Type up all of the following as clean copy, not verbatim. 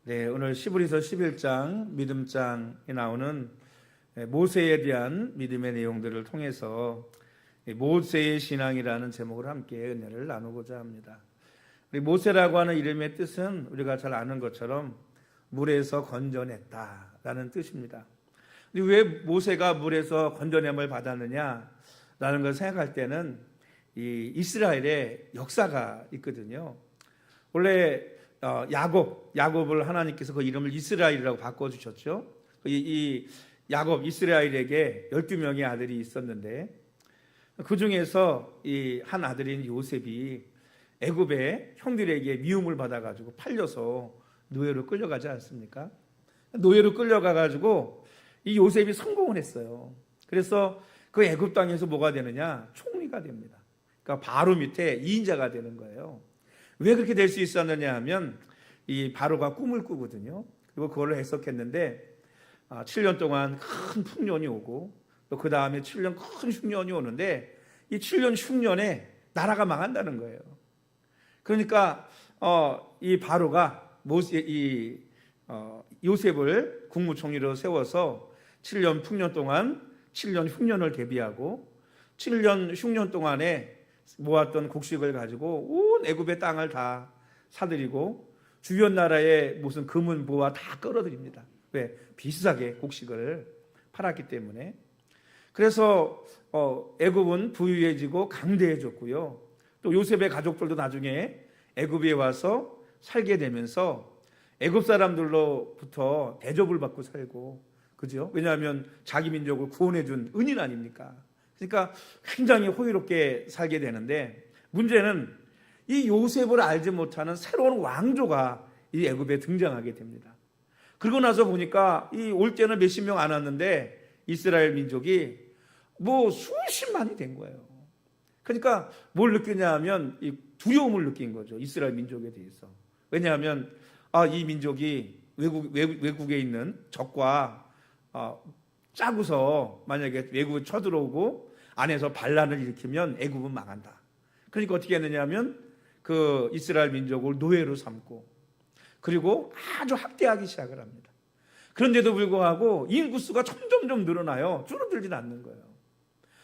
네, 오늘 시브리서 11장 믿음장에 나오는 모세에 대한 믿음의 내용들을 통해서 모세의 신앙이라는 제목으로 함께 은혜를 나누고자 합니다. 우리 모세라고 하는 이름의 뜻은 우리가 잘 아는 것처럼 물에서 건져냈다라는 뜻입니다. 왜 모세가 물에서 건져냄을 받았느냐라는 걸 생각할 때는 이 이스라엘의 역사가 있거든요. 원래 야곱을 하나님께서 그 이름을 이스라엘이라고 바꿔주셨죠. 이 야곱 이스라엘에게 12명의 아들이 있었는데 그 중에서 이 한 아들인 요셉이 애굽의 형들에게 미움을 받아가지고 팔려서 노예로 끌려가지 않습니까? 노예로 끌려가가지고 이 요셉이 성공을 했어요. 그래서 그 애굽 땅에서 뭐가 되느냐? 총리가 됩니다. 그러니까 바로 밑에 2인자가 되는 거예요. 왜 그렇게 될 수 있었느냐 하면 이 바로가 꿈을 꾸거든요. 그리고 그걸로 해석했는데 7년 동안 큰 풍년이 오고 또 그 다음에 7년 큰 흉년이 오는데 이 7년 흉년에 나라가 망한다는 거예요. 그러니까 이 바로가 요셉을 국무총리로 세워서 7년 풍년 동안 7년 흉년을 대비하고 7년 흉년 동안에 모았던 곡식을 가지고 온 애굽의 땅을 다 사들이고 주변 나라의 무슨 금은 보화 다 끌어들입니다. 왜? 비싸게 곡식을 팔았기 때문에. 그래서 애굽은 부유해지고 강대해졌고요. 또 요셉의 가족들도 나중에 애굽에 와서 살게 되면서 애굽 사람들로부터 대접을 받고 살고, 그죠? 왜냐하면 자기 민족을 구원해준 은인 아닙니까? 그러니까 굉장히 호의롭게 살게 되는데 문제는 이 요셉을 알지 못하는 새로운 왕조가 이 애굽에 등장하게 됩니다. 그러고 나서 보니까 이 올 때는 몇십 명 안 왔는데 이스라엘 민족이 뭐 수십만이 된 거예요. 그러니까 뭘 느끼냐 하면 이 두려움을 느낀 거죠. 이스라엘 민족에 대해서. 왜냐하면 이 민족이 외국에 있는 적과 짜고서 만약에 외국에 쳐들어오고 안에서 반란을 일으키면 애굽은 망한다. 그러니까 어떻게 했느냐 하면 그 이스라엘 민족을 노예로 삼고 그리고 아주 학대하기 시작을 합니다. 그런데도 불구하고 인구수가 점점 늘어나요. 줄어들진 않는 거예요.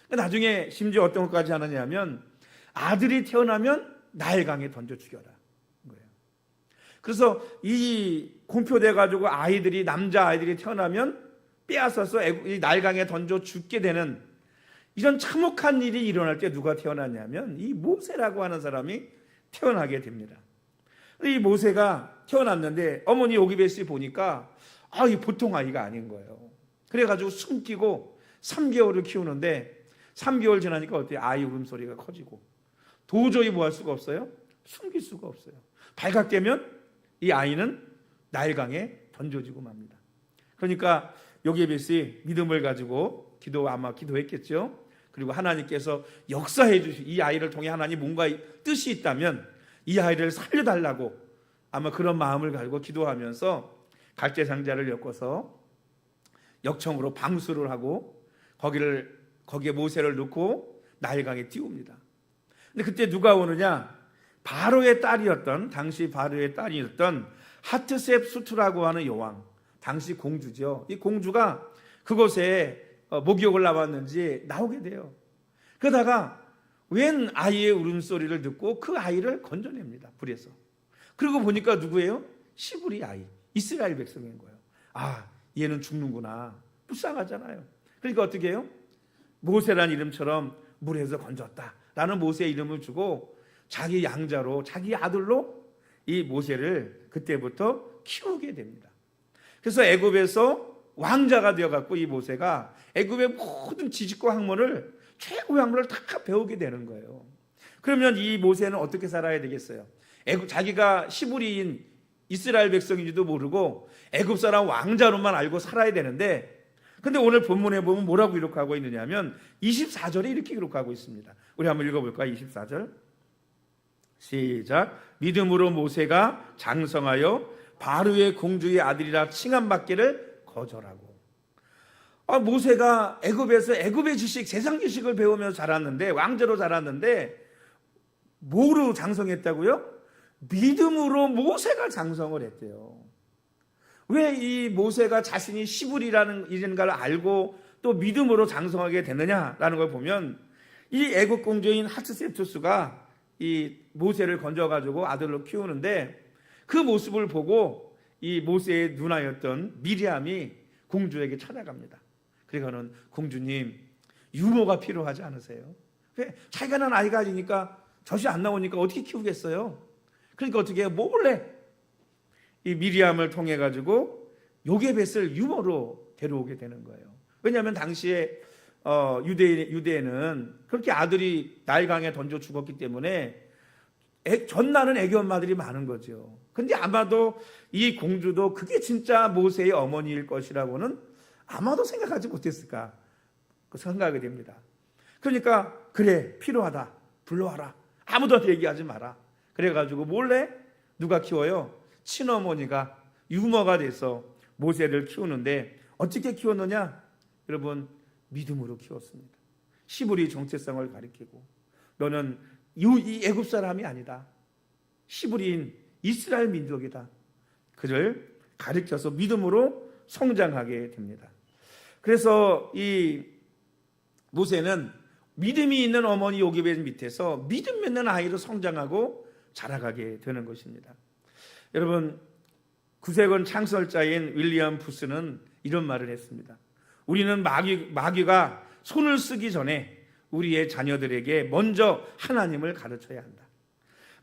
나중에 심지어 어떤 것까지 하느냐 하면 아들이 태어나면 나일강에 던져 죽여라 거예요. 그래서 이 공표돼 가지고 남자 아이들이 태어나면 빼앗아서 이 나일강에 던져 죽게 되는 이런 참혹한 일이 일어날 때 누가 태어났냐면 이 모세라고 하는 사람이 태어나게 됩니다. 이 모세가 태어났는데 어머니 요기벳이 보니까 이 보통 아이가 아닌 거예요. 그래가지고 숨기고 3개월을 키우는데 3개월 지나니까 어때요? 아이 울음소리가 커지고 도저히 뭐 할 수가 없어요? 숨길 수가 없어요. 발각되면 이 아이는 나일강에 던져지고 맙니다. 그러니까 요게벳이 믿음을 가지고 기도했겠죠. 그리고 하나님께서 역사해 주신 이 아이를 통해 하나님 뭔가 뜻이 있다면 이 아이를 살려달라고 아마 그런 마음을 가지고 기도하면서 갈대 상자를 엮어서 역청으로 방수를 하고 거기에 모세를 넣고 나일강에 띄웁니다. 근데 그때 누가 오느냐? 당시 바로의 딸이었던 하트셉 수트라고 하는 여왕, 당시 공주죠. 이 공주가 그곳에 목욕을 나왔는지 나오게 돼요. 그러다가 웬 아이의 울음소리를 듣고 그 아이를 건져냅니다. 불에서. 그리고 보니까 누구예요? 시브리 아이, 이스라엘 백성인 거예요. 얘는 죽는구나. 불쌍하잖아요. 그러니까 어떻게 해요? 모세란 이름처럼 물에서 건졌다라는 모세의 이름을 주고 자기 양자로, 자기 아들로 이 모세를 그때부터 키우게 됩니다. 그래서 애굽에서 왕자가 되어갖고 이 모세가 애굽의 모든 지식과 학문을, 최고의 학문을 다 배우게 되는 거예요. 그러면 이 모세는 어떻게 살아야 되겠어요? 자기가 시브리인 이스라엘 백성인지도 모르고 애굽 사람 왕자로만 알고 살아야 되는데, 근데 오늘 본문에 보면 뭐라고 기록하고 있느냐 하면 24절에 이렇게 기록하고 있습니다. 우리 한번 읽어볼까요? 24절 시작. 믿음으로 모세가 장성하여 바로의 공주의 아들이라 칭함받기를 거절하고. 모세가 애굽에서 애굽의 지식, 세상 지식을 배우면서 자랐는데, 왕자로 자랐는데 뭐로 장성했다고요? 믿음으로 모세가 장성을 했대요. 왜 이 모세가 자신이 시불이라는 걸 알고 또 믿음으로 장성하게 되느냐라는 걸 보면, 이 애국 공주인 하츠세투스가 이 모세를 건져가지고 아들로 키우는데, 그 모습을 보고 이 모세의 누나였던 미리암이 공주에게 찾아갑니다. 그러고는 공주님, 유모가 필요하지 않으세요? 왜? 자기가 난 아이가 아니니까 젖이 안 나오니까 어떻게 키우겠어요? 그러니까 어떻게 해요? 몰래 이 미리암을 통해 가지고 요게벳을 유모로 데려오게 되는 거예요. 왜냐하면 당시에 유대에는 그렇게 아들이 나일강에 던져 죽었기 때문에 전나는 애기 엄마들이 많은 거죠. 근데 아마도 이 공주도 그게 진짜 모세의 어머니일 것이라고는 아마도 생각하지 못했을까 생각하게 됩니다. 그러니까 그래, 필요하다, 불러와라, 아무도 얘기하지 마라. 그래가지고 몰래 누가 키워요? 친어머니가 유모가 돼서 모세를 키우는데, 어떻게 키웠느냐? 여러분, 믿음으로 키웠습니다. 시브리 정체성을 가리키고, 너는 이 애굽 사람이 아니다, 시브리인 이스라엘 민족이다, 그를 가리켜서 믿음으로 성장하게 됩니다. 그래서 이 모세는 믿음이 있는 어머니 요게벳 밑에서 믿음 있는 아이로 성장하고 자라가게 되는 것입니다. 여러분, 구세군 창설자인 윌리엄 부스는 이런 말을 했습니다. 우리는 마귀가 손을 쓰기 전에 우리의 자녀들에게 먼저 하나님을 가르쳐야 한다.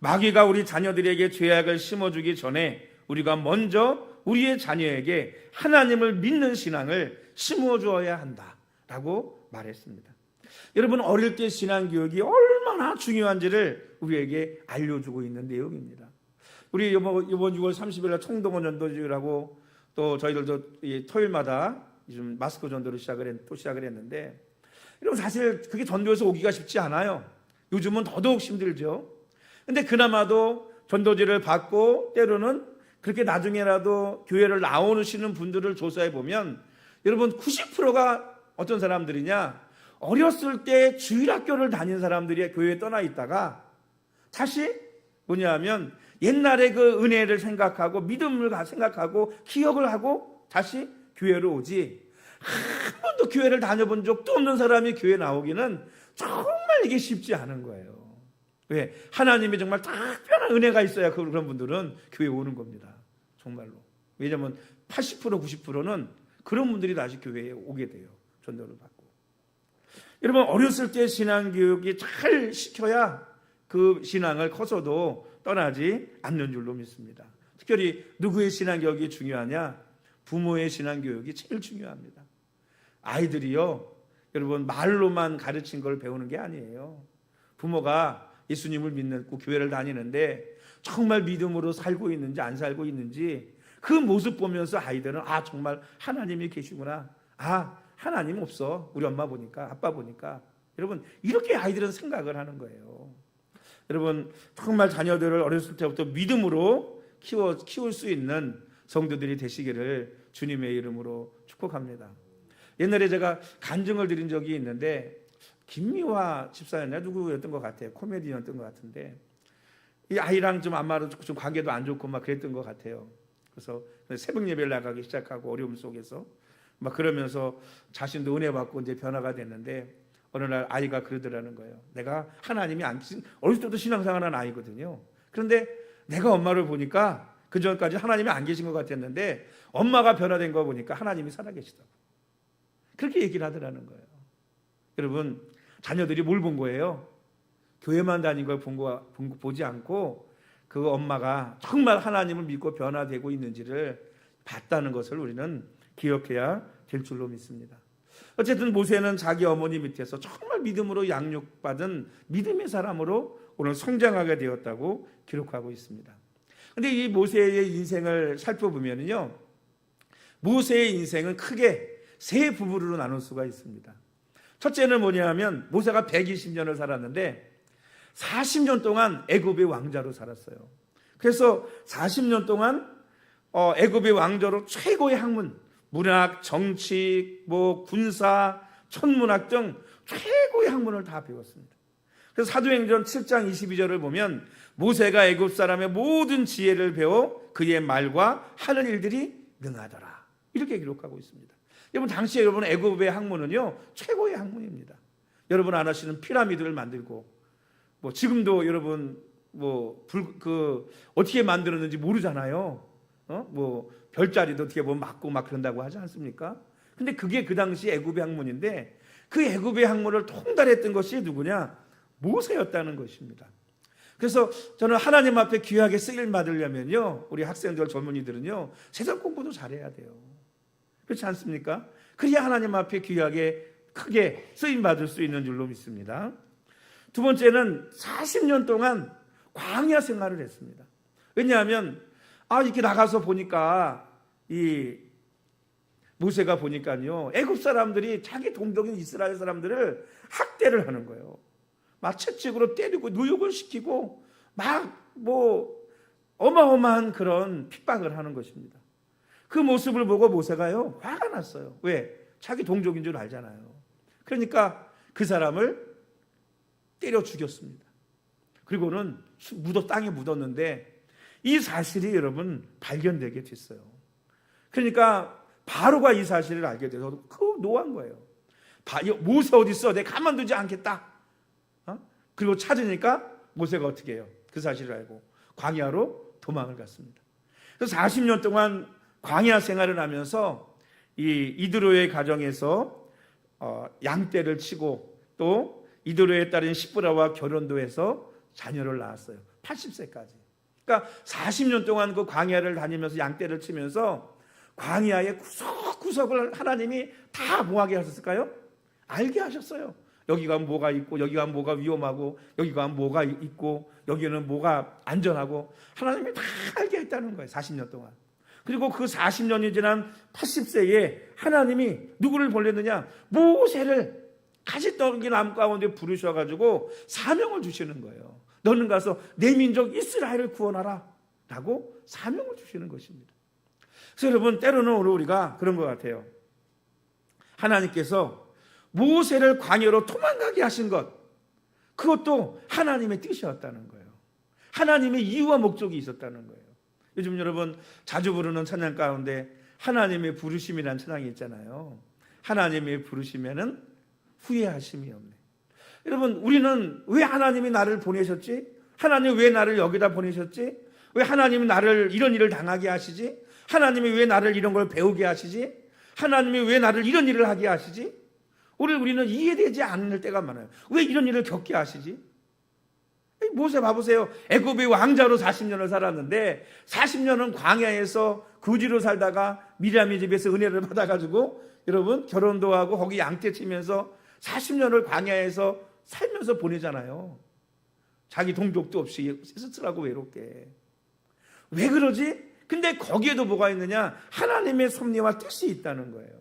마귀가 우리 자녀들에게 죄악을 심어주기 전에 우리가 먼저 우리의 자녀에게 하나님을 믿는 신앙을 심어주어야 한다라고 말했습니다. 여러분, 어릴 때 신앙교육이 얼마나 중요한지를 우리에게 알려주고 있는 내용입니다. 우리 이번 6월 30일 날 총동원 전도지라고, 또 저희들도 토요일마다 좀 마스크 전도를 시작을 했는데, 여러분, 사실 그게 전도에서 오기가 쉽지 않아요. 요즘은 더더욱 힘들죠. 근데 그나마도 전도지를 받고 때로는 그렇게 나중에라도 교회를 나오시는 분들을 조사해 보면, 여러분, 90%가 어떤 사람들이냐? 어렸을 때 주일학교를 다닌 사람들이 교회에 떠나 있다가 다시 뭐냐면 옛날에 그 은혜를 생각하고 믿음을 생각하고 기억을 하고 다시 교회로 오지, 한 번도 교회를 다녀본 적도 없는 사람이 교회 나오기는 정말 이게 쉽지 않은 거예요. 왜? 하나님이 정말 특별한 은혜가 있어야 그런 분들은 교회에 오는 겁니다. 정말로. 왜냐하면 80% 90%는 그런 분들이 다시 교회에 오게 돼요. 전도를 받고. 여러분, 어렸을 때 신앙교육이 잘 시켜야 그 신앙을 커서도 떠나지 않는 줄로 믿습니다. 특별히 누구의 신앙교육이 중요하냐? 부모의 신앙교육이 제일 중요합니다. 아이들이요, 여러분, 말로만 가르친 걸 배우는 게 아니에요. 부모가 예수님을 믿고 교회를 다니는데 정말 믿음으로 살고 있는지 안 살고 있는지 그 모습 보면서 아이들은 정말 하나님이 계시구나, 하나님 없어, 우리 엄마 보니까, 아빠 보니까, 여러분, 이렇게 아이들은 생각을 하는 거예요. 여러분, 정말 자녀들을 어렸을 때부터 믿음으로 키울 수 있는 성도들이 되시기를 주님의 이름으로 축복합니다. 옛날에 제가 간증을 드린 적이 있는데, 김미화 집사였나 누구였던 것 같아요. 코미디언이었던 것 같은데, 이 아이랑 좀 아마도 좀 관계도 안 좋고 막 그랬던 것 같아요. 그래서 새벽 예배를 나가기 시작하고 어려움 속에서 막 그러면서 자신도 은혜 받고 이제 변화가 됐는데, 어느 날 아이가 그러더라는 거예요. 내가 하나님이 어렸을 때도 신앙생활한 아이거든요. 그런데 내가 엄마를 보니까 그 전까지 하나님이 안 계신 것 같았는데 엄마가 변화된 거 보니까 하나님이 살아계시다고. 그렇게 얘기를 하더라는 거예요. 여러분, 자녀들이 뭘 본 거예요? 교회만 다닌 걸 보지 않고 그 엄마가 정말 하나님을 믿고 변화되고 있는지를 봤다는 것을 우리는 기억해야 될 줄로 믿습니다. 어쨌든 모세는 자기 어머니 밑에서 정말 믿음으로 양육받은 믿음의 사람으로 오늘 성장하게 되었다고 기록하고 있습니다. 그런데 이 모세의 인생을 살펴보면요, 모세의 인생은 크게 세 부분으로 나눌 수가 있습니다. 첫째는 뭐냐면, 모세가 120년을 살았는데 40년 동안 애굽의 왕자로 살았어요. 그래서 40년 동안 애굽의 왕자로 최고의 학문, 문학, 정치, 군사, 천문학 등 최고의 학문을 다 배웠습니다. 그래서 사도행전 7장 22절을 보면 모세가 애굽 사람의 모든 지혜를 배워 그의 말과 하는 일들이 능하더라. 이렇게 기록하고 있습니다. 여러분 당시에 여러분 애굽의 학문은요 최고의 학문입니다. 여러분 안 하시는 피라미드를 만들고 뭐 지금도 여러분 어떻게 만들었는지 모르잖아요. 뭐 별자리도 어떻게 보면 맞고 막 그런다고 하지 않습니까? 근데 그게 그 당시 애굽의 학문인데 그 애굽의 학문을 통달했던 것이 누구냐? 모세였다는 것입니다. 그래서 저는 하나님 앞에 귀하게 쓰임 받으려면요 우리 학생들 젊은이들은요 세상 공부도 잘해야 돼요. 그렇지 않습니까? 그래야 하나님 앞에 귀하게 크게 쓰임 받을 수 있는 줄로 믿습니다. 두 번째는 40년 동안 광야 생활을 했습니다. 왜냐하면 이렇게 나가서 보니까 이 모세가 보니까요 애굽 사람들이 자기 동족인 이스라엘 사람들을 학대를 하는 거예요. 막 채찍으로 때리고 누육을 시키고 막 어마어마한 그런 핍박을 하는 것입니다. 그 모습을 보고 모세가요 화가 났어요. 왜? 자기 동족인 줄 알잖아요. 그러니까 그 사람을 때려 죽였습니다. 그리고는 땅에 묻었는데 이 사실이 여러분 발견되게 됐어요. 그러니까 바로가 이 사실을 알게 돼서 노한 거예요. 모세 어디 있어? 내가 가만두지 않겠다. 그리고 찾으니까 모세가 어떻게 해요? 그 사실을 알고 광야로 도망을 갔습니다. 그래서 40년 동안 광야 생활을 하면서 이 이드로의 가정에서 양떼를 치고 또 이드로에 따른 시브라와 결혼도 해서 자녀를 낳았어요. 80세까지. 그러니까 40년 동안 그 광야를 다니면서 양떼를 치면서 광야의 구석구석을 하나님이 다 뭐하게 하셨을까요? 알게 하셨어요. 여기 가면 뭐가 있고 여기 가면 뭐가 위험하고 여기 가면 뭐가 있고 여기는 뭐가 안전하고 하나님이 다 알게 했다는 거예요. 40년 동안. 그리고 그 40년이 지난 80세에 하나님이 누구를 보냈느냐? 모세를 가시떨기 나무 가운데 부르셔가지고 사명을 주시는 거예요. 너는 가서 내 민족 이스라엘을 구원하라 라고 사명을 주시는 것입니다. 그래서 여러분 때로는 우리가 그런 것 같아요. 하나님께서 모세를 광야로 도망가게 하신 것, 그것도 하나님의 뜻이었다는 거예요. 하나님의 이유와 목적이 있었다는 거예요. 요즘 여러분 자주 부르는 찬양 가운데 하나님의 부르심이라는 찬양이 있잖아요. 하나님의 부르심에는 후회하심이 없네. 여러분 우리는 왜 하나님이 나를 보내셨지? 하나님 왜 나를 여기다 보내셨지? 왜 하나님이 나를 이런 일을 당하게 하시지? 하나님이 왜 나를 이런 걸 배우게 하시지? 하나님이 왜 나를 이런 일을 하게 하시지? 우리는 이해되지 않을 때가 많아요. 왜 이런 일을 겪게 하시지? 모세 봐보세요. 애굽의 왕자로 40년을 살았는데 40년은 광야에서 거지로 살다가 미리암의 집에서 은혜를 받아가지고 여러분 결혼도 하고 거기 양떼 치면서 40년을 광야에서 살면서 보내잖아요. 자기 동족도 없이 쓸쓸하고 외롭게. 왜 그러지? 근데 거기에도 뭐가 있느냐? 하나님의 섭리와 뜻이 있다는 거예요.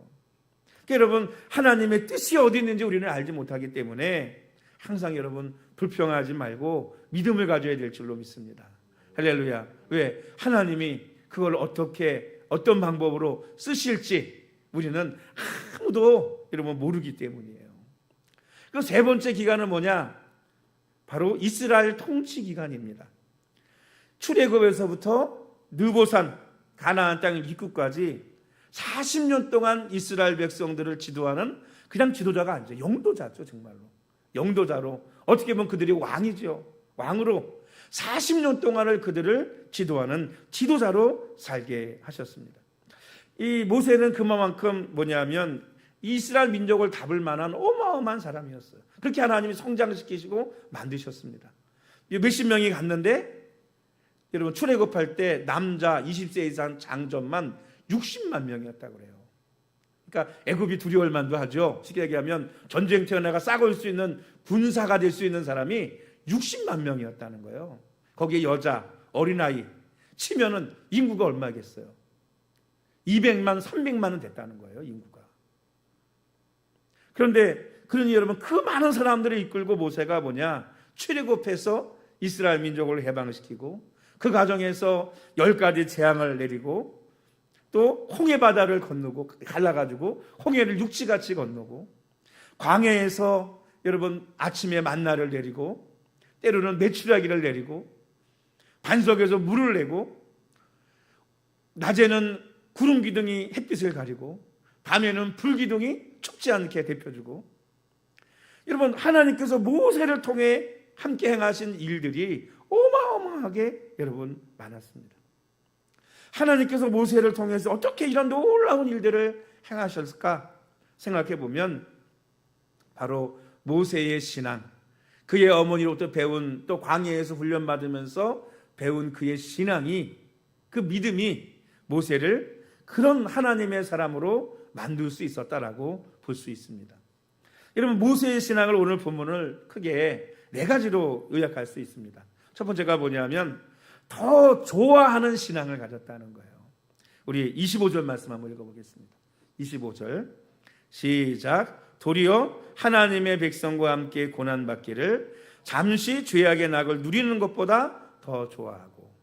여러분 하나님의 뜻이 어디 있는지 우리는 알지 못하기 때문에 항상 여러분 불평하지 말고 믿음을 가져야 될 줄로 믿습니다. 할렐루야. 왜? 하나님이 그걸 어떤 방법으로 쓰실지 우리는 아무도 여러분 모르기 때문이에요. 그 세 번째 기간은 뭐냐? 바로 이스라엘 통치 기간입니다. 출애굽에서부터 느보산 가나안 땅 입구까지 40년 동안 이스라엘 백성들을 지도하는 그냥 지도자가 아니죠. 영도자죠. 정말로. 영도자로 어떻게 보면 그들이 왕이죠. 왕으로 40년 동안을 그들을 지도하는 지도자로 살게 하셨습니다. 이 모세는 그만큼 뭐냐면 이스라엘 민족을 답을 만한 어마어마한 사람이었어요. 그렇게 하나님이 성장시키시고 만드셨습니다. 몇십 명이 갔는데 여러분 출애굽할 때 남자 20세 이상 장전만 60만 명이었다고 그래요. 그러니까 애굽이 두려울 만도 하죠. 쉽게 얘기하면 전쟁터에 나가 싸울 수 있는 군사가 될 수 있는 사람이 60만 명이었다는 거예요. 거기에 여자, 어린아이 치면은 인구가 얼마겠어요? 200만, 300만은 됐다는 거예요. 인구가. 그러니 여러분 그 많은 사람들을 이끌고 모세가 출애굽해서 이스라엘 민족을 해방시키고 그 과정에서 10가지 재앙을 내리고 또 홍해바다를 건너고 갈라가지고 홍해를 육지같이 건너고 광야에서 여러분 아침에 만나를 내리고 때로는 메추라기를 내리고 반석에서 물을 내고 낮에는 구름 기둥이 햇빛을 가리고 밤에는 불 기둥이 춥지 않게 데펴주고, 여러분 하나님께서 모세를 통해 함께 행하신 일들이 어마어마하게 여러분 많았습니다. 하나님께서 모세를 통해서 어떻게 이런 놀라운 일들을 행하셨을까 생각해 보면 바로 모세의 신앙, 그의 어머니로부터 배운, 또 광야에서 훈련받으면서 배운 그의 신앙이, 그 믿음이 모세를 그런 하나님의 사람으로 만들 수 있었다라고 볼 수 있습니다. 여러분 모세의 신앙을 오늘 본문을 크게 네 가지로 요약할 수 있습니다. 첫 번째가 뭐냐면 더 좋아하는 신앙을 가졌다는 거예요. 우리 25절 말씀 한번 읽어보겠습니다. 25절 시작. 도리어 하나님의 백성과 함께 고난받기를 잠시 죄악의 낙을 누리는 것보다 더 좋아하고,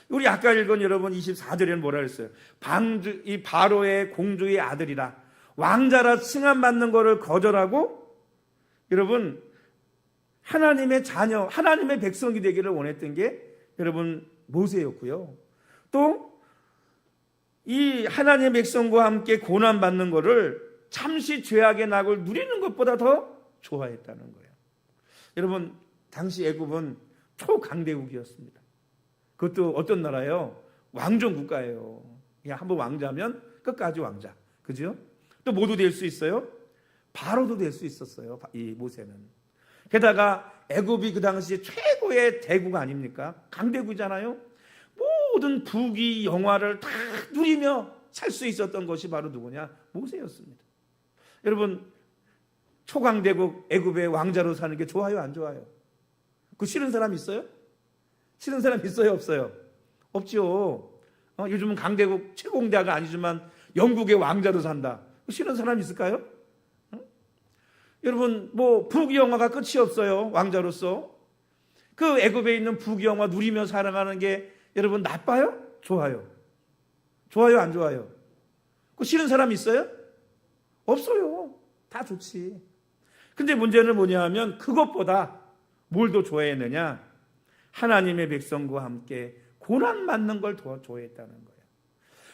우리 아까 읽은 여러분 24절에는 뭐라 그랬어요? 이 바로의 공주의 아들이라 왕자라 칭함받는 것을 거절하고, 여러분 하나님의 자녀, 하나님의 백성이 되기를 원했던 게 여러분 모세였고요. 또 이 하나님의 백성과 함께 고난받는 것을 잠시 죄악의 낙을 누리는 것보다 더 좋아했다는 거예요. 여러분 당시 애굽은 초강대국이었습니다. 그것도 어떤 나라예요? 왕정 국가예요. 그냥 한번 왕자면 끝까지 왕자, 그죠? 또 모두 될 수 있어요? 바로도 될 수 있었어요, 이 모세는. 게다가 애굽이 그 당시 최고의 대국 아닙니까? 강대국이잖아요. 모든 부귀 영화를 다 누리며 살 수 있었던 것이 바로 누구냐? 모세였습니다. 여러분 초강대국 애굽의 왕자로 사는 게 좋아요, 안 좋아요? 그 싫은 사람 있어요? 싫은 사람 있어요, 없어요? 없죠. 요즘은 강대국 최고공대가 아니지만 영국의 왕자로 산다. 싫은 사람 있을까요? 여러분 뭐 부귀영화가 끝이 없어요. 왕자로서 그 애굽에 있는 부귀영화 누리며 살아가는 게 여러분 나빠요? 좋아요? 좋아요, 안 좋아요? 그 싫은 사람 있어요? 없어요. 다 좋지. 근데 문제는 뭐냐 하면 그것보다 뭘 더 좋아했느냐? 하나님의 백성과 함께 고난받는 걸 더 좋아했다는 거예요.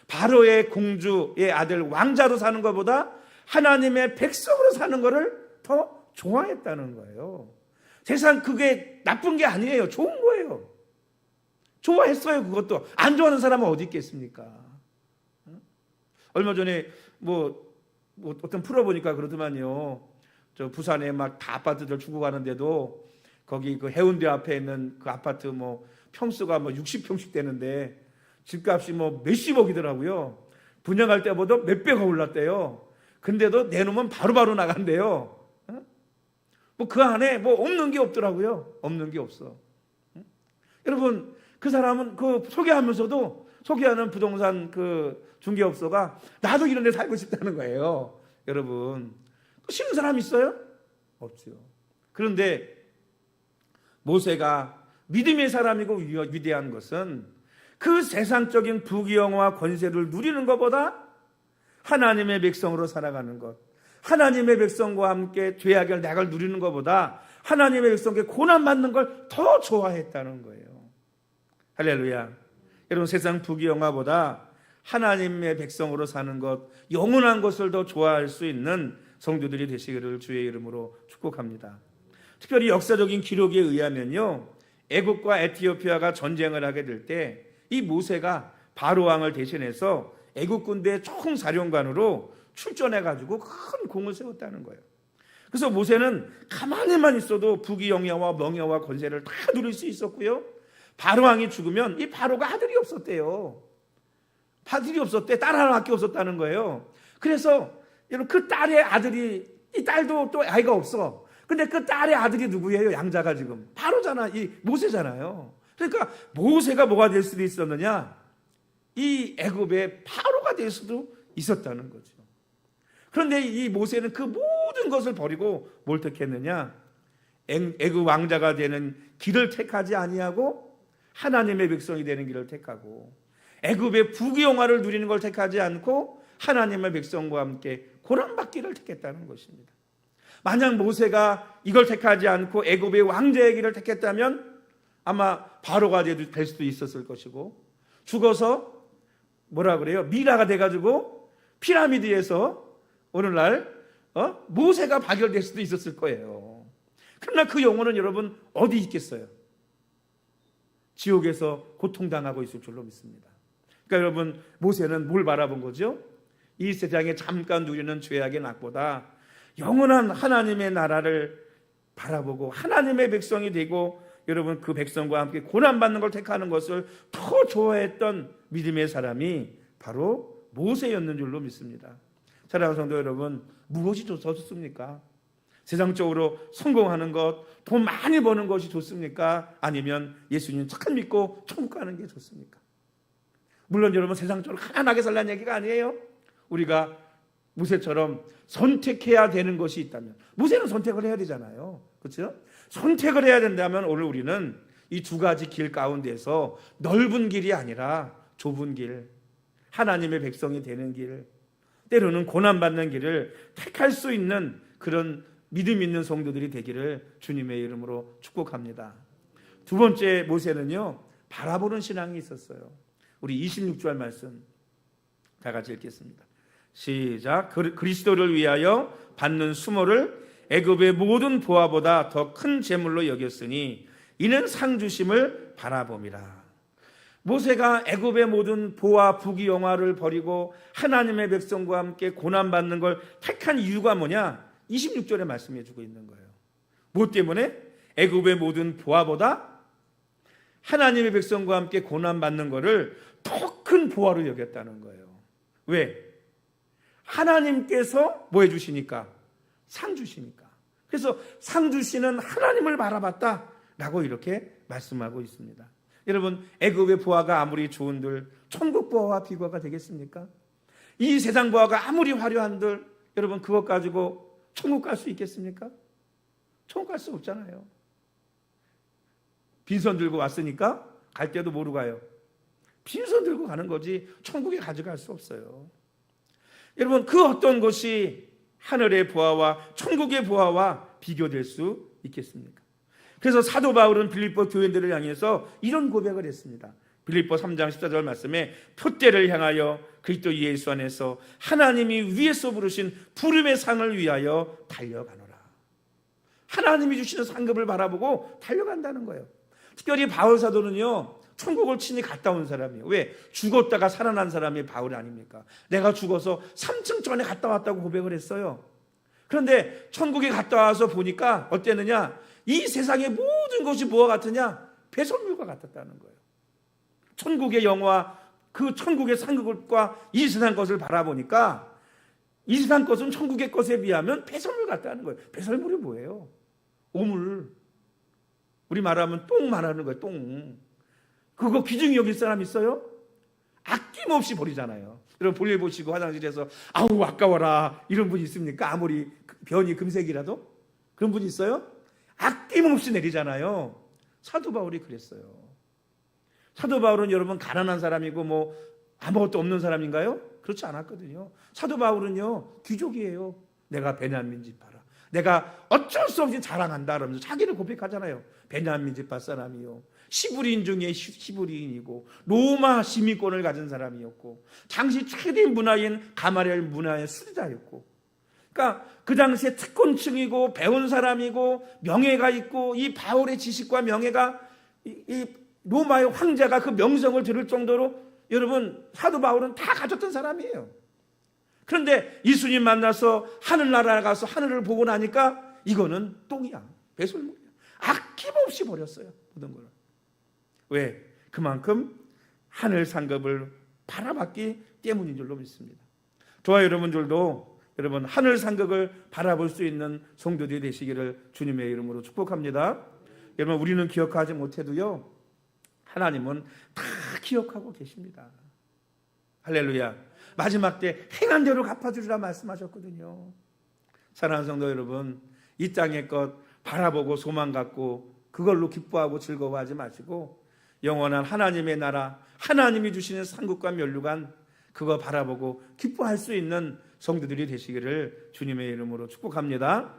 바로의 공주의 아들 왕자로 사는 것보다 하나님의 백성으로 사는 것을 더 좋아했다는 거예요. 세상 그게 나쁜 게 아니에요. 좋은 거예요. 좋아했어요. 그것도. 안 좋아하는 사람은 어디 있겠습니까? 얼마 전에 뭐 어떤 프로 보니까 그러더만요. 저 부산에 막 다 아파트들 주고 가는데도 거기 그 해운대 앞에 있는 그 아파트 뭐 평수가 뭐 60평씩 되는데 집값이 뭐 몇십억이더라고요. 분양할 때보다 몇 배가 올랐대요. 근데도 내놓으면 바로바로 나간대요. 뭐 그 안에 뭐 없는 게 없더라고요. 없는 게 없어. 여러분 그 사람은 그 소개하면서도 소개하는 부동산 그 중개업소가 나도 이런 데 살고 싶다는 거예요. 여러분 싫은 사람 있어요? 없죠. 그런데 모세가 믿음의 사람이고 위대한 것은 그 세상적인 부귀영화와 권세를 누리는 것보다 하나님의 백성으로 살아가는 것, 하나님의 백성과 함께 죄악의 낙을 누리는 것보다 하나님의 백성에게 고난받는 걸 더 좋아했다는 거예요. 할렐루야. 여러분 세상 부귀영화보다 하나님의 백성으로 사는 것, 영원한 것을 더 좋아할 수 있는 성도들이 되시기를 주의 이름으로 축복합니다. 특별히 역사적인 기록에 의하면요, 애굽과 에티오피아가 전쟁을 하게 될 때 이 모세가 바로 왕을 대신해서 애굽 군대의 총사령관으로 출전해가지고 큰 공을 세웠다는 거예요. 그래서 모세는 가만히만 있어도 부귀영화와 명예와 권세를 다 누릴 수 있었고요. 바로 왕이 죽으면 이 바로가 아들이 없었대요. 아들이 없었대. 딸 하나밖에 없었다는 거예요. 그래서 여러분 그 딸의 아들이, 이 딸도 또 아이가 없어. 근데 그 딸의 아들이 누구예요? 양자가 지금 바로잖아. 이 모세잖아요. 그러니까 모세가 뭐가 될 수도 있었느냐? 이 애굽의 바로가 될 수도 있었다는 거죠. 그런데 이 모세는 그 모든 것을 버리고 뭘 택했느냐? 애굽 왕자가 되는 길을 택하지 아니하고 하나님의 백성이 되는 길을 택하고, 애굽의 부귀영화를 누리는 걸 택하지 않고 하나님의 백성과 함께 고난받기를 택했다는 것입니다. 만약 모세가 이걸 택하지 않고 애굽의 왕자의 길을 택했다면 아마 바로가 될 수도 있었을 것이고, 죽어서 뭐라 그래요? 미라가 돼가지고 피라미드에서 오늘날 모세가 발견될 수도 있었을 거예요. 그러나 그 영혼은 여러분 어디 있겠어요? 지옥에서 고통당하고 있을 줄로 믿습니다. 그러니까 여러분, 모세는 뭘 바라본 거죠? 이 세상에 잠깐 누리는 죄악의 낙보다 영원한 하나님의 나라를 바라보고 하나님의 백성이 되고 여러분 그 백성과 함께 고난받는 걸 택하는 것을 더 좋아했던 믿음의 사람이 바로 모세였는 줄로 믿습니다. 사랑하는 성도 여러분, 무엇이 더 좋습니까? 세상적으로 성공하는 것, 돈 많이 버는 것이 좋습니까? 아니면 예수님 참 믿고 천국 가는 게 좋습니까? 물론 여러분 세상적으로 가난하게 살라는 얘기가 아니에요. 우리가 모세처럼 선택해야 되는 것이 있다면, 모세는 선택을 해야 되잖아요. 그렇죠? 선택을 해야 된다면 오늘 우리는 이 두 가지 길 가운데서 넓은 길이 아니라 좁은 길, 하나님의 백성이 되는 길, 때로는 고난받는 길을 택할 수 있는 그런 믿음 있는 성도들이 되기를 주님의 이름으로 축복합니다. 두 번째 모세는요, 바라보는 신앙이 있었어요. 우리 26절 말씀 다 같이 읽겠습니다. 시작. 그리스도를 위하여 받는 수모를 애굽의 모든 보화보다 더 큰 재물로 여겼으니 이는 상 주심을 바라봄이라. 모세가 애굽의 모든 보화 부귀영화를 버리고 하나님의 백성과 함께 고난받는 걸 택한 이유가 뭐냐? 26절에 말씀해 주고 있는 거예요. 뭐 때문에? 애굽의 모든 보화보다 하나님의 백성과 함께 고난받는 거를 더 큰 보화로 여겼다는 거예요. 왜? 하나님께서 뭐 해주시니까? 상 주시니까. 그래서 상 주시는 하나님을 바라봤다라고 이렇게 말씀하고 있습니다. 여러분, 애굽의 보화가 아무리 좋은들 천국 보화와 비교가 되겠습니까? 이 세상 보화가 아무리 화려한들 여러분 그것 가지고 천국 갈 수 있겠습니까? 천국 갈 수 없잖아요. 빈손 들고 왔으니까 갈 때도 모르고 가요. 빈손 들고 가는 거지 천국에 가져갈 수 없어요. 여러분, 그 어떤 것이 하늘의 보화와 천국의 보화와 비교될 수 있겠습니까? 그래서 사도 바울은 빌립보 교인들을 향해서 이런 고백을 했습니다. 빌립보 3장 14절 말씀에 표대를 향하여 그리스도 예수 안에서 하나님이 위에서 부르신 부름의 상을 위하여 달려가노라. 하나님이 주시는 상급을 바라보고 달려간다는 거예요. 특별히 바울 사도는요, 천국을 친히 갔다 온 사람이에요. 왜? 죽었다가 살아난 사람이 바울 아닙니까? 내가 죽어서 3층 전에 갔다 왔다고 고백을 했어요. 그런데 천국에 갔다 와서 보니까 어땠느냐? 이 세상의 모든 것이 뭐와 같으냐? 배설물과 같았다는 거예요. 천국의 영화, 그 천국의 상급과 이 세상 것을 바라보니까 이 세상 것은 천국의 것에 비하면 배설물 같다는 거예요. 배설물이 뭐예요? 오물. 우리 말하면 똥 말하는 거예요. 똥. 그거 귀중히 여길 사람 있어요? 아낌없이 버리잖아요. 여러분 볼일 보시고 화장실에서 아우 아까워라 이런 분 있습니까? 아무리 변이 금색이라도? 그런 분 있어요? 아낌없이 내리잖아요. 사도 바울이 그랬어요. 사도 바울은 여러분 가난한 사람이고 뭐 아무것도 없는 사람인가요? 그렇지 않았거든요. 사도 바울은요 귀족이에요. 내가 베냐민 지파라. 내가 어쩔 수 없이 자랑한다 그러면서 자기를 고백하잖아요. 베냐민 지파 사람이요. 시브리인 중에 시브리인이고 로마 시민권을 가진 사람이었고 당시 최대 문화인 가마리엘 문화의 수리자였고, 그러니까 그 당시에 특권층이고 배운 사람이고 명예가 있고 이 바울의 지식과 명예가 이 로마의 황제가 그 명성을 들을 정도로 여러분 사도 바울은 다 가졌던 사람이에요. 그런데 예수님 만나서 하늘나라에 가서 하늘을 보고 나니까 이거는 똥이야, 배설물이야. 아낌없이 버렸어요, 모든 걸. 왜? 그만큼 하늘 상급을 바라봤기 때문인 줄로 믿습니다. 저와 여러분들도 여러분 하늘 상급을 바라볼 수 있는 성도들이 되시기를 주님의 이름으로 축복합니다. 여러분 우리는 기억하지 못해도요 하나님은 다 기억하고 계십니다. 할렐루야. 마지막 때 행한 대로 갚아주리라 말씀하셨거든요. 사랑하는 성도 여러분, 이 땅의 것 바라보고 소망 갖고 그걸로 기뻐하고 즐거워하지 마시고 영원한 하나님의 나라, 하나님이 주시는 상급과 면류관 그거 바라보고 기뻐할 수 있는 성도들이 되시기를 주님의 이름으로 축복합니다.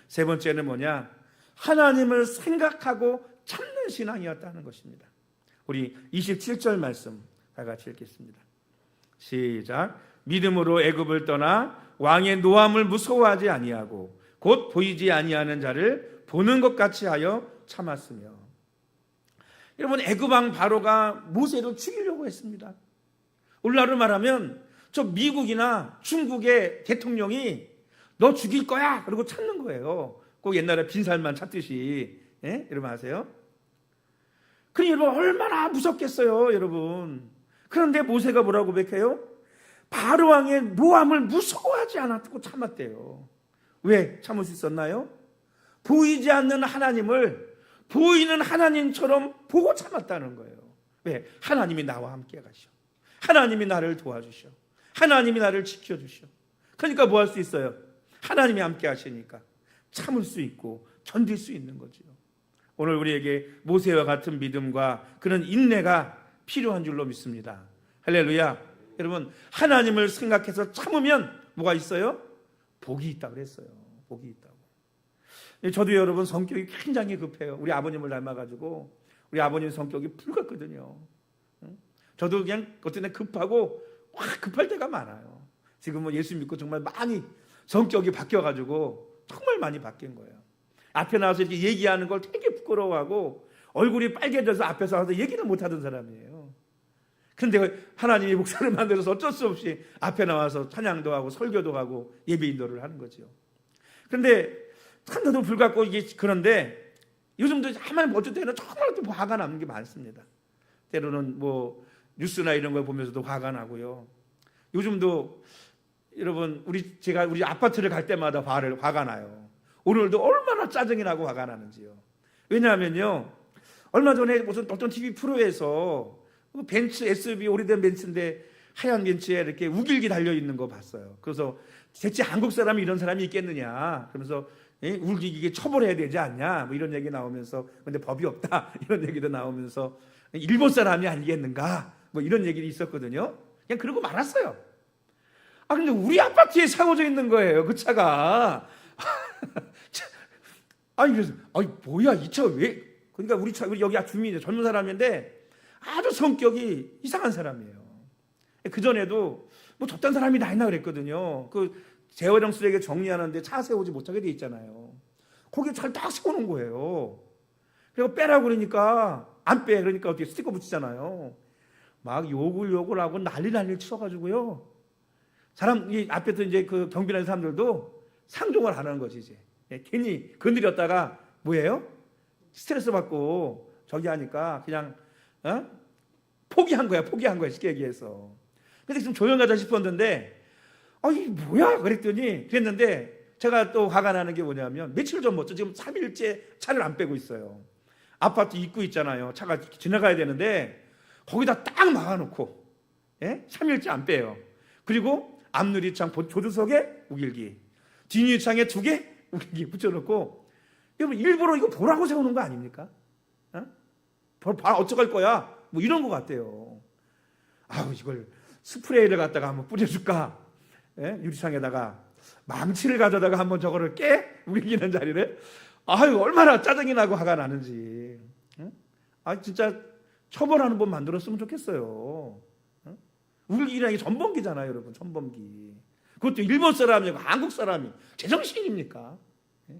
세 번째는 뭐냐? 하나님을 생각하고 찾는 신앙이었다는 것입니다. 우리 27절 말씀 다 같이 읽겠습니다. 시작. 믿음으로 애굽을 떠나 왕의 노함을 무서워하지 아니하고 곧 보이지 아니하는 자를 보는 것 같이 하여 참았으며. 여러분, 애굽 왕 바로가 모세를 죽이려고 했습니다. 오늘날로 말하면 저 미국이나 중국의 대통령이 너 죽일 거야 그러고 찾는 거예요. 꼭 옛날에 빈살만 찾듯이. 예? 여러분 아세요? 그러니 여러분 얼마나 무섭겠어요, 여러분. 그런데 모세가 뭐라고 고백해요? 바로 왕의 노함을 무서워하지 않았고 참았대요. 왜 참을 수 있었나요? 보이지 않는 하나님을 보이는 하나님처럼 보고 참았다는 거예요. 왜? 하나님이 나와 함께 가셔. 하나님이 나를 도와주셔. 하나님이 나를 지켜주셔. 그러니까 뭐 할 수 있어요? 하나님이 함께 하시니까 참을 수 있고 견딜 수 있는 거죠. 오늘 우리에게 모세와 같은 믿음과 그런 인내가 필요한 줄로 믿습니다. 할렐루야. 여러분, 하나님을 생각해서 참으면 뭐가 있어요? 복이 있다고 그랬어요. 복이 있다고. 저도 여러분 성격이 굉장히 급해요. 우리 아버님을 닮아가지고 우리 아버님 성격이 불같거든요. 저도 그냥 어떤 때 급하고 확 급할 때가 많아요. 지금 뭐 예수 믿고 정말 많이 성격이 바뀌어가지고 정말 많이 바뀐 거예요. 앞에 나와서 이렇게 얘기하는 걸 되게 부끄러워하고 얼굴이 빨개져서 앞에서 와서 얘기를 못하던 사람이에요. 그런데 하나님이 목사를 만들어서 어쩔 수 없이 앞에 나와서 찬양도 하고 설교도 하고 예배 인도를 하는 거죠. 그런데 참나도 불같고 이게 그런데 요즘도 하나님 어쩔 때는 정말 또 화가 나는 게 많습니다. 때로는 뭐 뉴스나 이런 걸 보면서도 화가 나고요. 요즘도 여러분 제가 우리 아파트를 갈 때마다 화가 나요. 오늘도 얼마나 짜증이 나고 화가 나는지요. 왜냐하면요, 얼마 전에 무슨 어떤 TV 프로에서 벤츠 SUV 오래된 벤츠인데 하얀 벤츠에 이렇게 우길기 달려 있는 거 봤어요. 그래서 대체 한국 사람이 이런 사람이 있겠느냐? 그러면서 우길기 처벌해야 되지 않냐? 뭐 이런 얘기 나오면서 근데 법이 없다 이런 얘기도 나오면서 일본 사람이 아니겠는가? 뭐 이런 얘기도 있었거든요. 그냥 그러고 말았어요. 아 근데 우리 아파트에 세워져 있는 거예요, 그 차가. 아니 그래서 뭐야 이 차 왜? 그러니까 우리 여기 주민이 젊은 사람인데 아주 성격이 이상한 사람이에요. 그 전에도 뭐 저딴 사람이 다 있나 그랬거든요. 그 재활용 쓰레기 정리하는데 차 세우지 못하게 돼 있잖아요. 거기에 차를 딱 세워놓은 거예요. 그리고 빼라고 그러니까 안 빼. 그러니까 어떻게 스티커 붙이잖아요. 막 욕을 하고 난리를 쳐가지고요. 이 앞에서 이제 그 경비하는 사람들도 상종을 안 하는 거지 이제. 괜히 건드렸다가 뭐예요? 스트레스 받고 저기 하니까 그냥 포기한 거야 쉽게 얘기해서. 근데 지금 조용하자 싶었는데 이 뭐야 그랬는데 제가 또 화가 나는 게 뭐냐면 며칠 전부터 지금 3일째 차를 안 빼고 있어요. 아파트 입구 있잖아요. 차가 지나가야 되는데 거기다 딱 막아놓고 3일째 안 빼요. 그리고 앞유리창 조수석에 우길기, 뒷유리창에 2개 우길기 붙여놓고, 여러분 일부러 이거 보라고 세우는 거 아닙니까? 어떡할 거야? 뭐 이런 거 같아요. 이걸 스프레이를 갖다가 한번 뿌려줄까? 유리창에다가 망치를 가져다가 한번 저거를 우길기는 자리를. 얼마나 짜증이 나고 화가 나는지. 진짜 처벌하는 법 만들었으면 좋겠어요. 우길기라는 게 전범기잖아요, 여러분. 전범기. 그것도 일본 사람이고 한국 사람이 제정신입니까?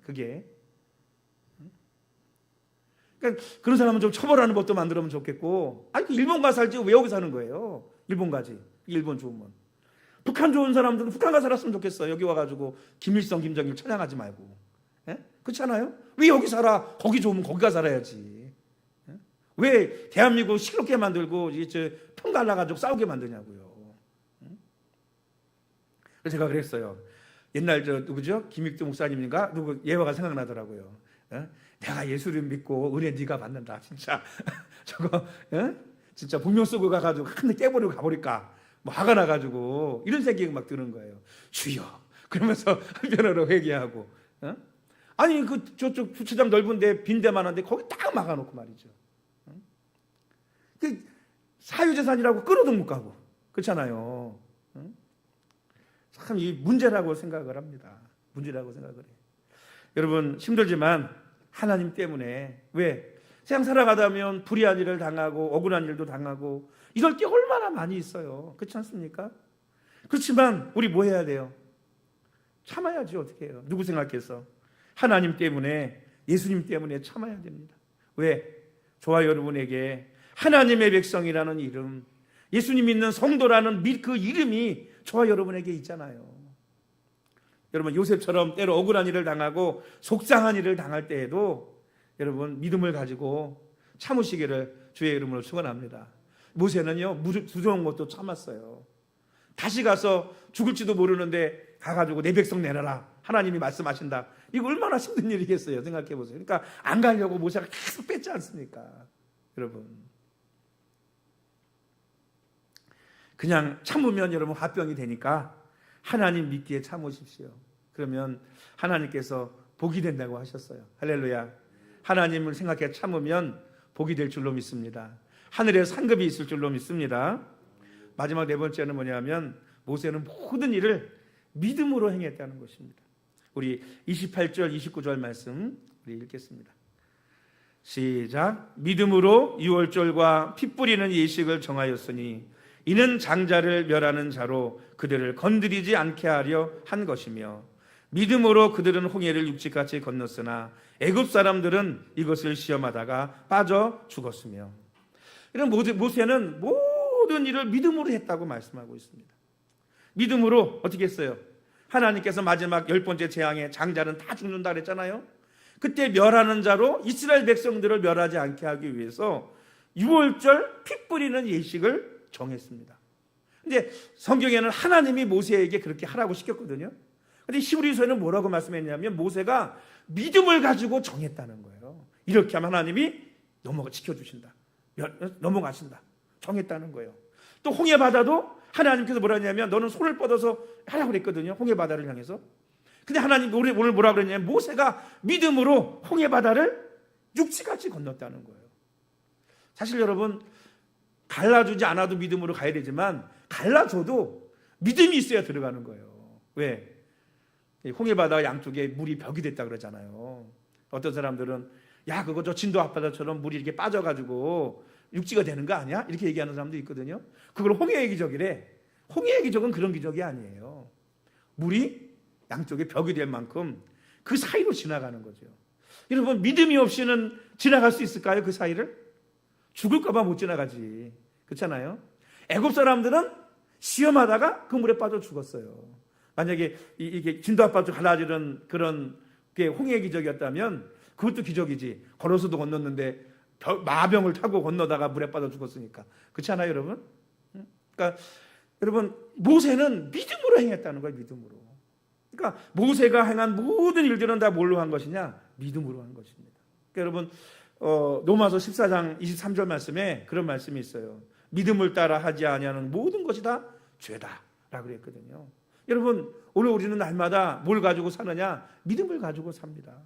그게. 그러니까 그런 사람은 좀 처벌하는 법도 만들면 좋겠고. 일본 가서 살지 왜 여기 사는 거예요? 일본 가지. 일본 좋으면. 북한 좋은 사람들은 북한 가서 살았으면 좋겠어요. 여기 와가지고 김일성, 김정일 찬양하지 말고. 그렇잖아요? 왜 여기 살아? 거기 좋으면 거기 가 살아야지. 왜 대한민국 시끄럽게 만들고 편 갈라가지고 싸우게 만드냐고요. 그래서 제가 그랬어요. 옛날 누구죠? 김익두 목사님인가? 누구 예화가 생각나더라고요. 내가 예수를 믿고 은혜 네가 받는다. 진짜 저거 진짜 분명 쓰고 가가지고 한 대 깨버리고 가버릴까? 뭐 화가 나가지고 이런 생각이 막 드는 거예요. 주여. 그러면서 한편으로 회개하고. 그 저쪽 주차장 넓은데 빈대만한데 거기 딱 막아놓고 말이죠. 그 사유재산이라고 끌어도 못 가고 그렇잖아요. 참 이 문제라고 생각을 합니다. 문제라고 생각을 해요. 여러분 힘들지만 하나님 때문에 왜 세상 살아가다 보면 불의한 일을 당하고 억울한 일도 당하고 이럴 때 얼마나 많이 있어요. 그렇지 않습니까? 그렇지만 우리 뭐 해야 돼요? 참아야지. 어떻게 해요? 누구 생각해서? 하나님 때문에, 예수님 때문에 참아야 됩니다. 왜? 저와 여러분에게 하나님의 백성이라는 이름, 예수님 믿는 성도라는 그 이름이 저와 여러분에게 있잖아요. 여러분, 요셉처럼 때로 억울한 일을 당하고 속상한 일을 당할 때에도 여러분 믿음을 가지고 참으시기를 주의 이름으로 축원합니다. 모세는요, 두려운 것도 참았어요. 다시 가서 죽을지도 모르는데 가가지고 내 백성 내놔라, 하나님이 말씀하신다. 이거 얼마나 힘든 일이겠어요. 생각해 보세요. 그러니까 안 가려고 모세가 계속 뺐지 않습니까? 여러분, 그냥 참으면 여러분 화병이 되니까 하나님 믿기에 참으십시오. 그러면 하나님께서 복이 된다고 하셨어요. 할렐루야. 하나님을 생각해 참으면 복이 될 줄로 믿습니다. 하늘에 상급이 있을 줄로 믿습니다. 마지막 네 번째는 뭐냐면 모세는 모든 일을 믿음으로 행했다는 것입니다. 우리 28절 29절 말씀 우리 읽겠습니다. 시작. 믿음으로 유월절과 피 뿌리는 예식을 정하였으니 이는 장자를 멸하는 자로 그들을 건드리지 않게 하려 한 것이며 믿음으로 그들은 홍해를 육지같이 건넜으나 애굽 사람들은 이것을 시험하다가 빠져 죽었으며. 이런 모세는 모든 일을 믿음으로 했다고 말씀하고 있습니다. 믿음으로 어떻게 했어요? 하나님께서 마지막 10번째 재앙에 장자는 다 죽는다 그랬잖아요. 그때 멸하는 자로 이스라엘 백성들을 멸하지 않게 하기 위해서 유월절 피 뿌리는 예식을 정했습니다. 근데 성경에는 하나님이 모세에게 그렇게 하라고 시켰거든요. 근데 히브리서에는 뭐라고 말씀했냐면 모세가 믿음을 가지고 정했다는 거예요. 이렇게 하면 하나님이 지켜주신다, 넘어가신다, 정했다는 거예요. 또 홍해 바다도 하나님께서 뭐라 했냐면 너는 손을 뻗어서 하라고 그랬거든요. 홍해 바다를 향해서. 근데 하나님 오늘 뭐라 그랬냐면 모세가 믿음으로 홍해 바다를 육지같이 건넜다는 거예요. 사실 여러분, 갈라주지 않아도 믿음으로 가야 되지만 갈라줘도 믿음이 있어야 들어가는 거예요. 왜? 홍해 바다 양쪽에 물이 벽이 됐다 그러잖아요. 어떤 사람들은 야, 그거 저 진도 앞바다처럼 물이 이렇게 빠져가지고 육지가 되는 거 아니야? 이렇게 얘기하는 사람도 있거든요. 그걸 홍해의 기적이래. 홍해의 기적은 그런 기적이 아니에요. 물이 양쪽에 벽이 될 만큼 그 사이로 지나가는 거죠. 여러분, 믿음이 없이는 지나갈 수 있을까요? 그 사이를? 죽을까 봐 못 지나가지. 그렇잖아요. 애굽 사람들은 시험하다가 그 물에 빠져 죽었어요. 만약에 이게 진도 앞바다로 갈라지는 그런 게 홍해의 기적이었다면 그것도 기적이지. 걸어서도 건넜는데 마병을 타고 건너다가 물에 빠져 죽었으니까. 그렇지 않아요, 여러분? 그러니까 여러분, 모세는 믿음으로 행했다는 거예요. 믿음으로. 그러니까 모세가 행한 모든 일들은 다 뭘로 한 것이냐? 믿음으로 한 것입니다. 그러니까 여러분, 로마서 14장 23절 말씀에 그런 말씀이 있어요. 믿음을 따라 하지 아니하는 모든 것이 다 죄다라고 그랬거든요. 여러분, 오늘 우리는 날마다 뭘 가지고 사느냐? 믿음을 가지고 삽니다.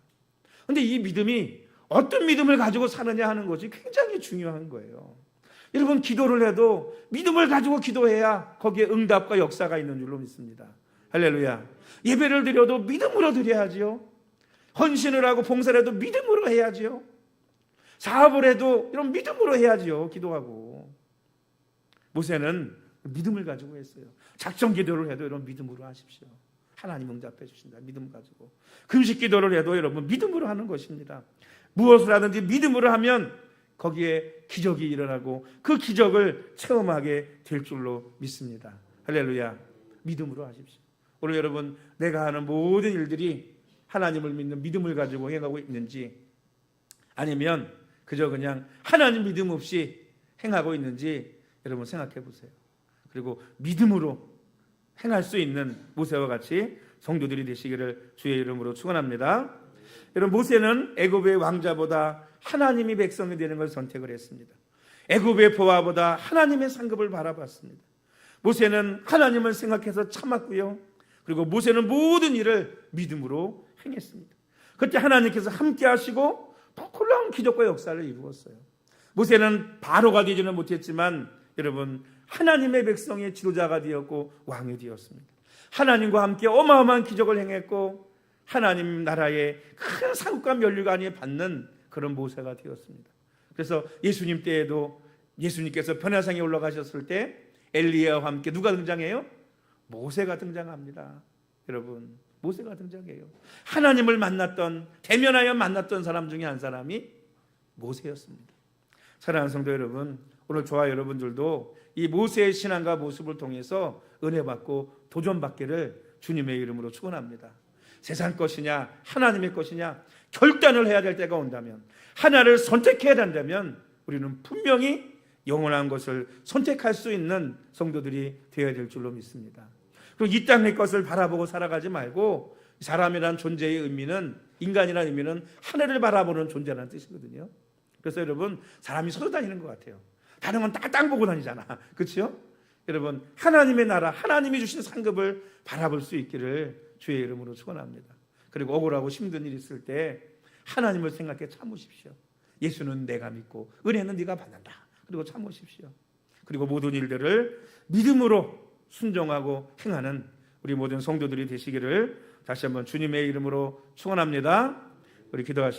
그런데 이 믿음이 어떤 믿음을 가지고 사느냐 하는 것이 굉장히 중요한 거예요. 여러분, 기도를 해도 믿음을 가지고 기도해야 거기에 응답과 역사가 있는 줄로 믿습니다. 할렐루야. 예배를 드려도 믿음으로 드려야지요. 헌신을 하고 봉사를 해도 믿음으로 해야지요. 사업을 해도 이런 믿음으로 해야지요. 기도하고. 모세는 믿음을 가지고 했어요. 작정 기도를 해도 여러분 믿음으로 하십시오. 하나님 응답해 주신다. 믿음 가지고. 금식 기도를 해도 여러분 믿음으로 하는 것입니다. 무엇을 하든지 믿음으로 하면 거기에 기적이 일어나고 그 기적을 체험하게 될 줄로 믿습니다. 할렐루야. 믿음으로 하십시오. 오늘 여러분, 내가 하는 모든 일들이 하나님을 믿는 믿음을 가지고 행하고 있는지, 아니면 그저 그냥 하나님 믿음 없이 행하고 있는지 여러분 생각해 보세요. 그리고 믿음으로 행할 수 있는 모세와 같이 성도들이 되시기를 주의 이름으로 축원합니다. 여러분, 모세는 애굽의 왕자보다 하나님이 백성이 되는 것을 선택을 했습니다. 애굽의 보화보다 하나님의 상급을 바라봤습니다. 모세는 하나님을 생각해서 참았고요. 그리고 모세는 모든 일을 믿음으로 행했습니다. 그때 하나님께서 함께 하시고 놀라운 기적과 역사를 이루었어요. 모세는 바로가 되지는 못했지만 여러분, 하나님의 백성의 지도자가 되었고 왕이 되었습니다. 하나님과 함께 어마어마한 기적을 행했고 하나님 나라의 큰 상급과 면류관이 받는 그런 모세가 되었습니다. 그래서 예수님 때에도 예수님께서 변화상에 올라가셨을 때 엘리야와 함께 누가 등장해요? 모세가 등장합니다. 여러분, 모세가 등장해요. 하나님을 만났던, 대면하여 만났던 사람 중에 한 사람이 모세였습니다. 사랑하는 성도 여러분, 오늘 저와 여러분들도 이 모세의 신앙과 모습을 통해서 은혜 받고 도전받기를 주님의 이름으로 축원합니다. 세상 것이냐 하나님의 것이냐 결단을 해야 될 때가 온다면, 하나를 선택해야 된다면 우리는 분명히 영원한 것을 선택할 수 있는 성도들이 되어야 될 줄로 믿습니다. 그리고 이 땅의 것을 바라보고 살아가지 말고, 사람이란 존재의 의미는, 인간이라는 의미는 하늘을 바라보는 존재라는 뜻이거든요. 그래서 여러분, 사람이 서로 다니는 것 같아요. 다른 건 다 땅 보고 다니잖아. 그렇죠? 여러분, 하나님의 나라, 하나님이 주신 상급을 바라볼 수 있기를 주의 이름으로 축원합니다. 그리고 억울하고 힘든 일이 있을 때 하나님을 생각해 참으십시오. 예수는 내가 믿고 은혜는 네가 받는다. 그리고 참으십시오. 그리고 모든 일들을 믿음으로 순종하고 행하는 우리 모든 성도들이 되시기를 다시 한번 주님의 이름으로 축원합니다. 우리 기도하시겠습니다.